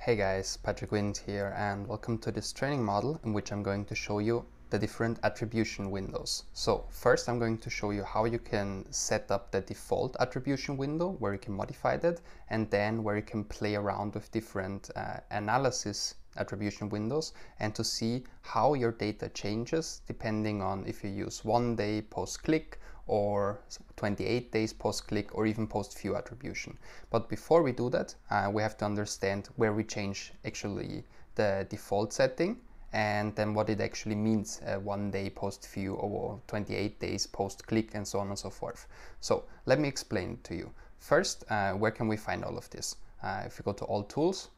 Hey guys, Patrick Wind here, and welcome to this training model in which I'm going to show you the different attribution windows. So first I'm going to show you how you can set up the default attribution window where you can modify that, and then where you can play around with different analysis attribution windows and to see how your data changes depending on if you use 1 day post-click or 28 days post-click or even post-view attribution. But before we do that, we have to understand where we change actually the default setting and then what it actually means 1 day post-view or 28 days post-click and so on and so forth. So let me explain it to you. First, where can we find all of this? If you go to all tools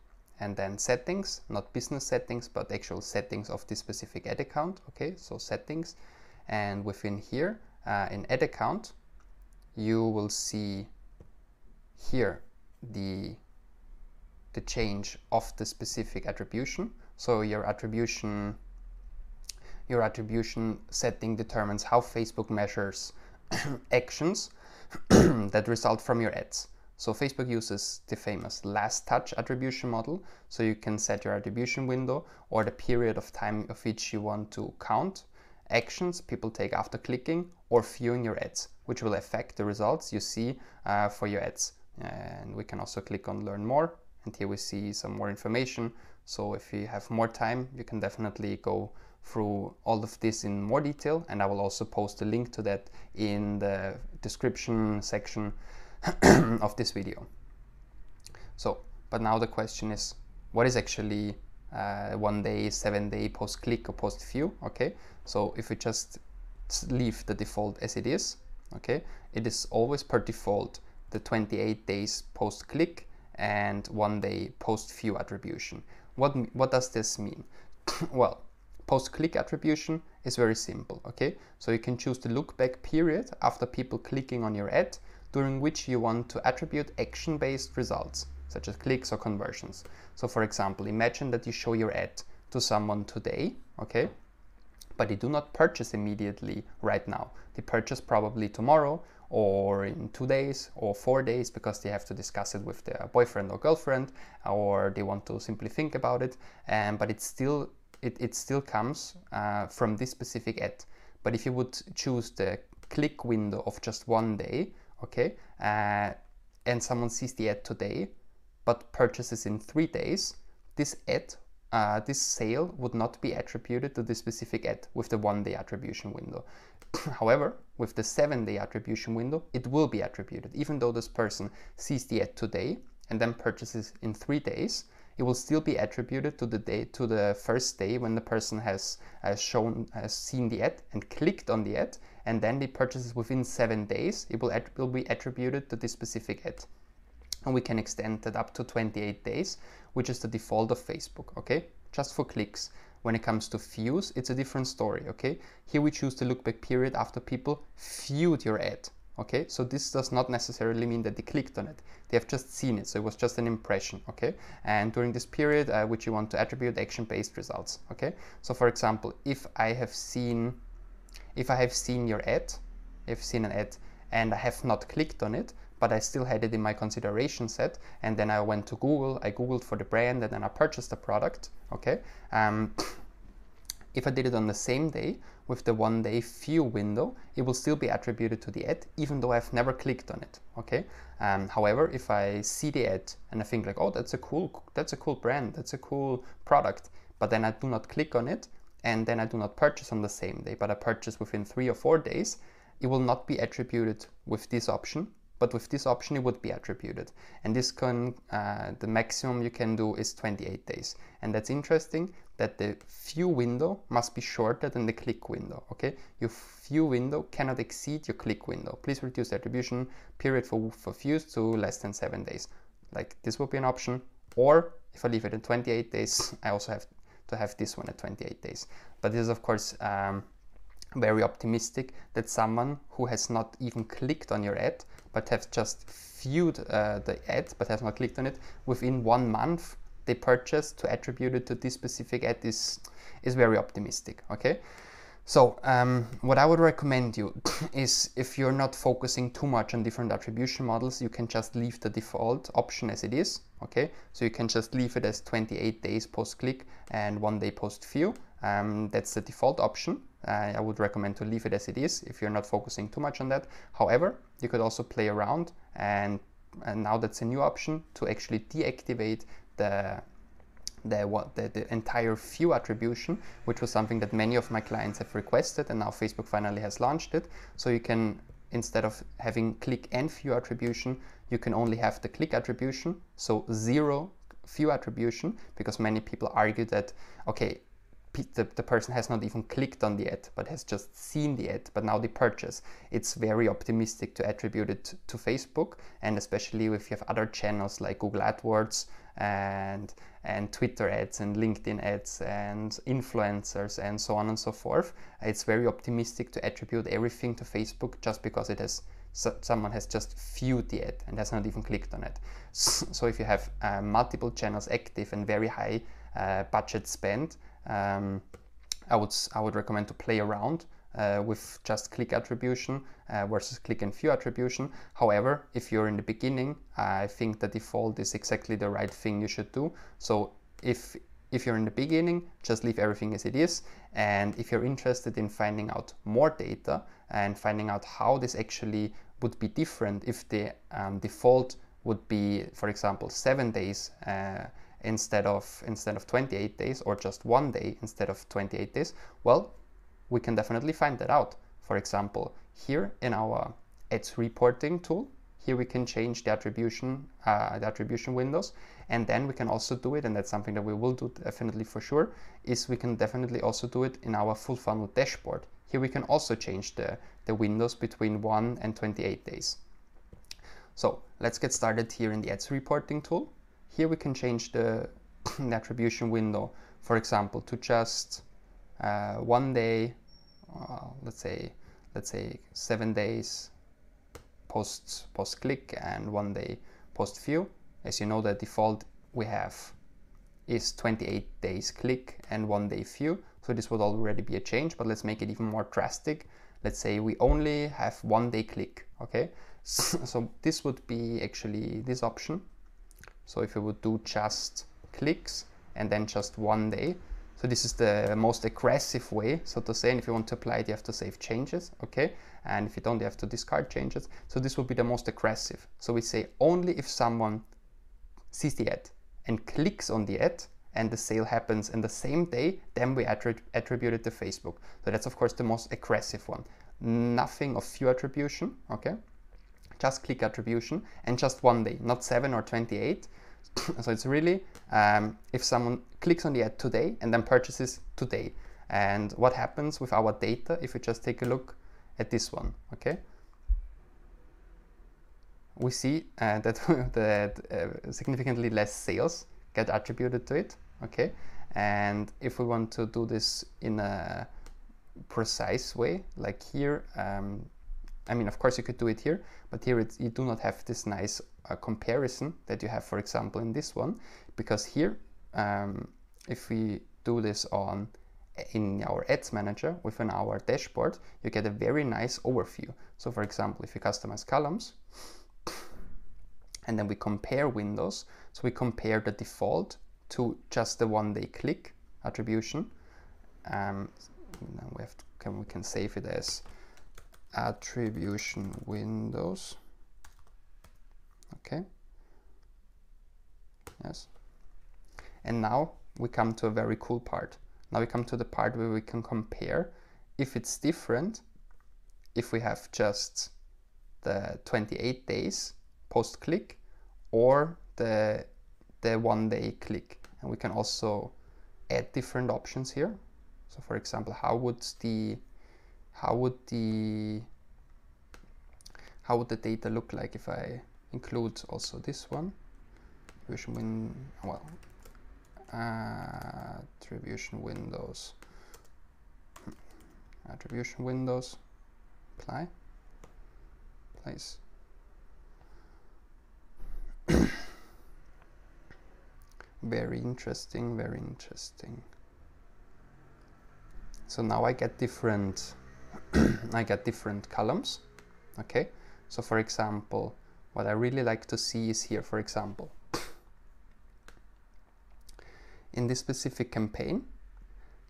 and then settings, not business settings, but actual settings of this specific ad account. Okay, so settings, and within here, in ad account, you will see here the change of the specific attribution. So your attribution setting determines how Facebook measures actions that result from your ads. So Facebook uses the famous last touch attribution model. So you can set your attribution window or the period of time of which you want to count actions people take after clicking or viewing your ads, which will affect the results you see for your ads. And we can also click on learn more, and here we see some more information. So if you have more time, you can definitely go through all of this in more detail, and I will also post a link to that in the description section of this video. So, but now the question is, what is actually 1 day, 7 day post-click or post-view? Okay, so if we just leave the default as it is, okay, it is always per default the 28 days post-click and 1 day post-view attribution. What does this mean? Well, post-click attribution is very simple, okay? So you can choose the look-back period after people clicking on your ad, during which you want to attribute action-based results, such as clicks or conversions. So for example, imagine that you show your ad to someone today, okay? But they do not purchase immediately right now. They purchase probably tomorrow or in 2 days or 4 days because they have to discuss it with their boyfriend or girlfriend, or they want to simply think about it. But it still comes from this specific ad. But if you would choose the click window of just 1 day, okay, and someone sees the ad today but purchases in 3 days, this ad, this sale would not be attributed to this specific ad with the 1 day attribution window. However, with the 7 day attribution window, it will be attributed. Even though this person sees the ad today and then purchases in 3 days, it will still be attributed to the first day when the person has seen the ad and clicked on the ad, and then the purchases within 7 days, it will be attributed to this specific ad. And we can extend that up to 28 days, which is the default of Facebook, okay? Just for clicks. When it comes to views, it's a different story, okay? Here we choose the look back period after people viewed your ad, okay? So this does not necessarily mean that they clicked on it. They have just seen it, so it was just an impression, okay? And during this period, which you want to attribute action-based results, okay? So for example, if I have seen your ad, if seen an ad and I have not clicked on it, but I still had it in my consideration set, and then I went to Google, I Googled for the brand, and then I purchased the product, okay? If I did it on the same day with the 1 day view window, it will still be attributed to the ad, even though I've never clicked on it, okay? However, if I see the ad and I think like, oh, that's a cool brand, that's a cool product, but then I do not click on it, and then I do not purchase on the same day, but I purchase within 3 or 4 days, it will not be attributed with this option, but with this option it would be attributed. And this the maximum you can do is 28 days. And that's interesting that the view window must be shorter than the click window, okay? Your view window cannot exceed your click window. Please reduce the attribution period for views to less than 7 days. Like this will be an option. Or if I leave it at 28 days, I also have to have this one at 28 days. But this is of course very optimistic that someone who has not even clicked on your ad but have just viewed the ad but has not clicked on it, within 1 month they purchase to attribute it to this specific ad is very optimistic, okay? So what I would recommend you is, if you're not focusing too much on different attribution models, you can just leave the default option as it is, Okay, so you can just leave it as 28 days post-click and 1 day post-view. That's the default option. I would recommend to leave it as it is if you're not focusing too much on that. However, you could also play around, and now that's a new option to actually deactivate the entire view attribution, which was something that many of my clients have requested, and now Facebook finally has launched it. So you can, instead of having click and view attribution, you can only have the click attribution, so 0 view attribution, because many people argue that, okay, the person has not even clicked on the ad, but has just seen the ad, but now they purchase. It's very optimistic to attribute it to Facebook, and especially if you have other channels like Google AdWords and Twitter ads and LinkedIn ads and influencers and so on and so forth. It's very optimistic to attribute everything to Facebook just because it has someone has just viewed the ad and has not even clicked on it. So if you have multiple channels active and very high budget spend, I would recommend to play around with just click attribution versus click and view attribution. However, if you're in the beginning, I think the default is exactly the right thing you should do. So if you're in the beginning, just leave everything as it is. And if you're interested in finding out more data and finding out how this actually would be different, if the default would be, for example, 7 days instead of 28 days, or just 1 day instead of 28 days, well, we can definitely find that out. For example, here in our ads reporting tool, here we can change the attribution windows, and then we can also do it, and that's something that we will do definitely for sure, is we can definitely also do it in our full funnel dashboard. Here we can also change the windows between 1 and 28 days. So let's get started here in the ads reporting tool. Here we can change the attribution window, for example, to just 1 day, let's say 7 days post click and 1 day post view. As you know, the default we have is 28 days click and 1 day view. So this would already be a change, but let's make it even more drastic. Let's say we only have 1 day click, okay? So this would be actually this option. So if we would do just clicks and then just 1 day, so this is the most aggressive way, so to say, and if you want to apply it, you have to save changes, okay? And if you don't, you have to discard changes. So this would be the most aggressive. So we say only if someone sees the ad and clicks on the ad and the sale happens in the same day, then we attribute it to Facebook. So that's of course the most aggressive one. Nothing of view attribution, okay? Just click attribution, and just 1 day, not 7 or 28. So it's really if someone clicks on the ad today and then purchases today. And what happens with our data if we just take a look at this one, okay? We see that significantly less sales get attributed to it, okay? And if we want to do this in a precise way, like here, I mean, of course you could do it here, but here you do not have this nice comparison that you have, for example, in this one, because here, if we do this in our ads manager within our dashboard, you get a very nice overview. So for example, if you customize columns and then we compare windows, so we compare the default to just the 1 day click attribution. Now we can save it as attribution windows, okay, yes. And now we come to a very cool part. Now we come to the part where we can compare if it's different, if we have just the 28 days post click or the 1 day click. And we can also add different options here. So for example, how would the data look like if I include also this one? Attribution windows, apply, place. Very interesting, very interesting. So now I get different columns, okay? So for example, what I really like to see is here, for example, in this specific campaign,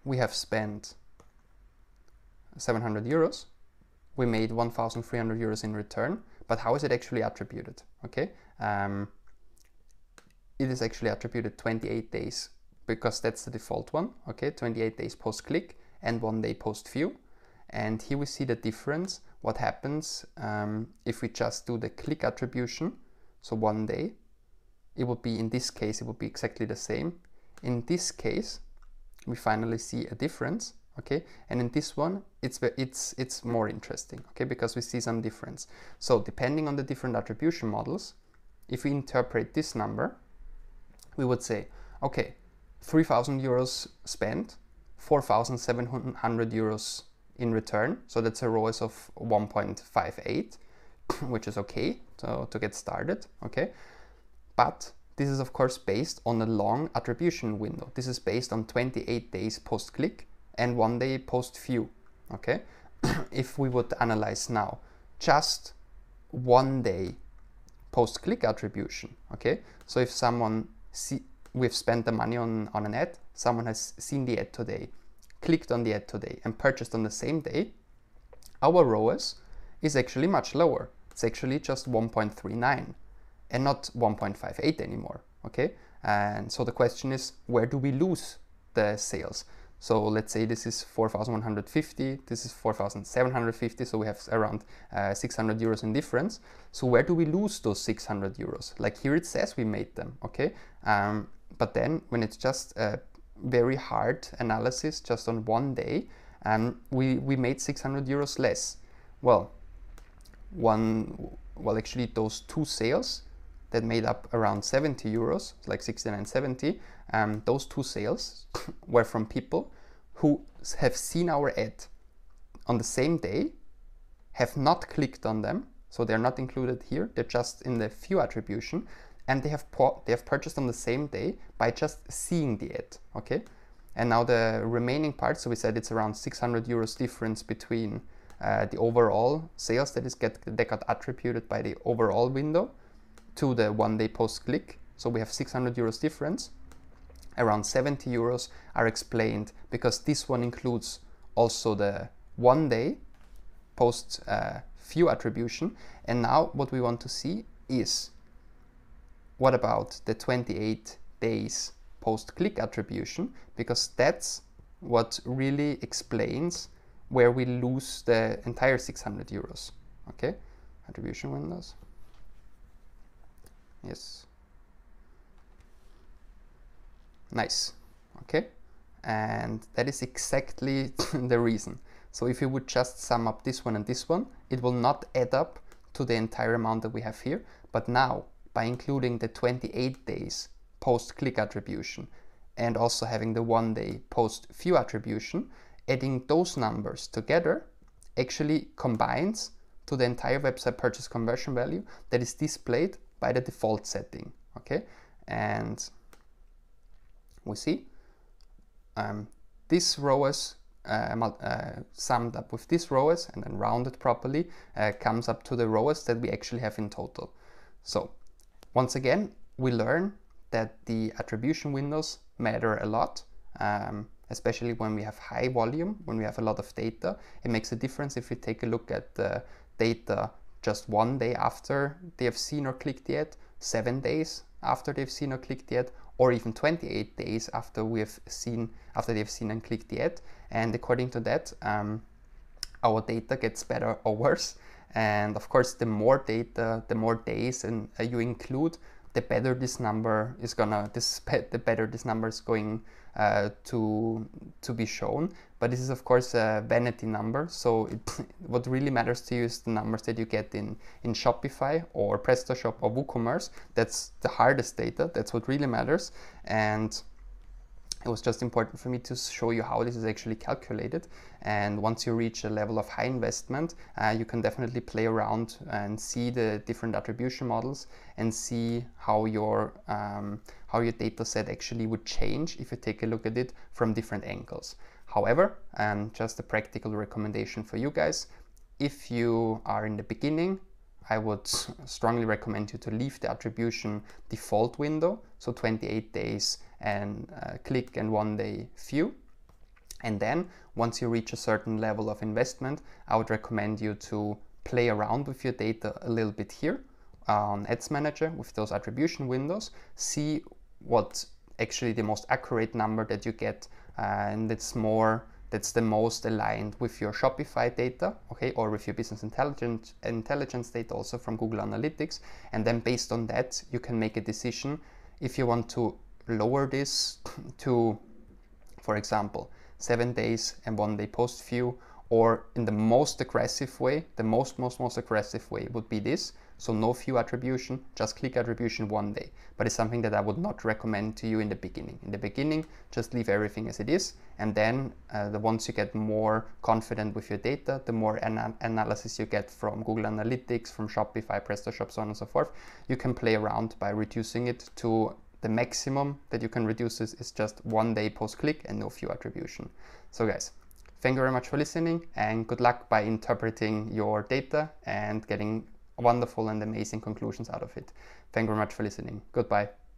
we have spent 700 euros. We made 1,300 euros in return, but how is it actually attributed? Okay, it is actually attributed 28 days because that's the default one. Okay, 28 days post click and 1 day post view. And here we see the difference. What happens if we just do the click attribution? So 1 day, it would be, in this case, it would be exactly the same. In this case, we finally see a difference. Okay, and in this one, it's more interesting. Okay, because we see some difference. So depending on the different attribution models, if we interpret this number, we would say, okay, 3,000 euros spent, 4,700 euros in return. So that's a ROAS of 1.58, which is okay to get started. Okay, but this is of course based on a long attribution window. This is based on 28 days post click and 1 day post view. Okay, if we would analyze now just 1 day post click attribution. Okay, so if someone we've spent the money on an ad, someone has seen the ad today, clicked on the ad today and purchased on the same day, our ROAS is actually much lower. It's actually just 1.39 and not 1.58 anymore. Okay, and so the question is, where do we lose the sales? So let's say this is 4,150, this is 4,750, so we have around 600 euros in difference. So where do we lose those 600 euros? Like here it says we made them, okay? But then when it's just a very hard analysis, just on 1 day, we made 600 euros less. Well, actually those two sales that made up around 70 euros, like 69.70, those two sales were from people who have seen our ad on the same day, have not clicked on them, so they're not included here, they're just in the view attribution, and they have purchased on the same day by just seeing the ad. Okay, and now the remaining part, so we said it's around 600 euros difference between the overall sales that got attributed by the overall window to the 1 day post click. So we have 600 euros difference. Around 70 euros are explained because this one includes also the 1 day post view attribution. And now what we want to see is, what about the 28 days post click attribution? Because that's what really explains where we lose the entire 600 euros. Okay, attribution windows. Yes. Nice. Okay. And that is exactly the reason. So if you would just sum up this one and this one, it will not add up to the entire amount that we have here. But now, by including the 28 days post-click attribution and also having the 1 day post-view attribution, adding those numbers together actually combines to the entire website purchase conversion value that is displayed by the default setting. Okay, and we see this ROAS summed up with this ROAS and then rounded properly comes up to the ROAS that we actually have in total. So once again, we learn that the attribution windows matter a lot, especially when we have high volume, when we have a lot of data. It makes a difference if we take a look at the data just 1 day after they have seen or clicked the ad, 7 days after they've seen or clicked the ad, or even 28 days after they've seen and clicked the ad. And according to that, our data gets better or worse. And of course, the more data, the more days and you include, the better this number is going to be shown. But this is of course a vanity number, so what really matters to you is the numbers that you get in Shopify or PrestaShop or WooCommerce. That's the hardest data, that's what really matters. And it was just important for me to show you how this is actually calculated. And once you reach a level of high investment, you can definitely play around and see the different attribution models and see how your data set actually would change if you take a look at it from different angles. However, just a practical recommendation for you guys, if you are in the beginning, I would strongly recommend you to leave the attribution default window, so 28 days and click and 1 day view. And then once you reach a certain level of investment, I would recommend you to play around with your data a little bit here on Ads Manager with those attribution windows, see what actually the most accurate number that you get, and that's the most aligned with your Shopify data, okay, or with your business intelligence data also from Google Analytics. And then based on that, you can make a decision if you want to lower this to, for example, 7 days and 1 day post view, or in the most aggressive way, the most aggressive way would be this. So no view attribution, just click attribution 1 day. But it's something that I would not recommend to you in the beginning. In the beginning, just leave everything as it is. And then once you get more confident with your data, the more analysis you get from Google Analytics, from Shopify, PrestaShop, so on and so forth, you can play around by reducing it to the maximum that you can reduce this is just 1 day post click and no view attribution. So guys, thank you very much for listening, and good luck by interpreting your data and getting wonderful and amazing conclusions out of it. Thank you very much for listening. Goodbye.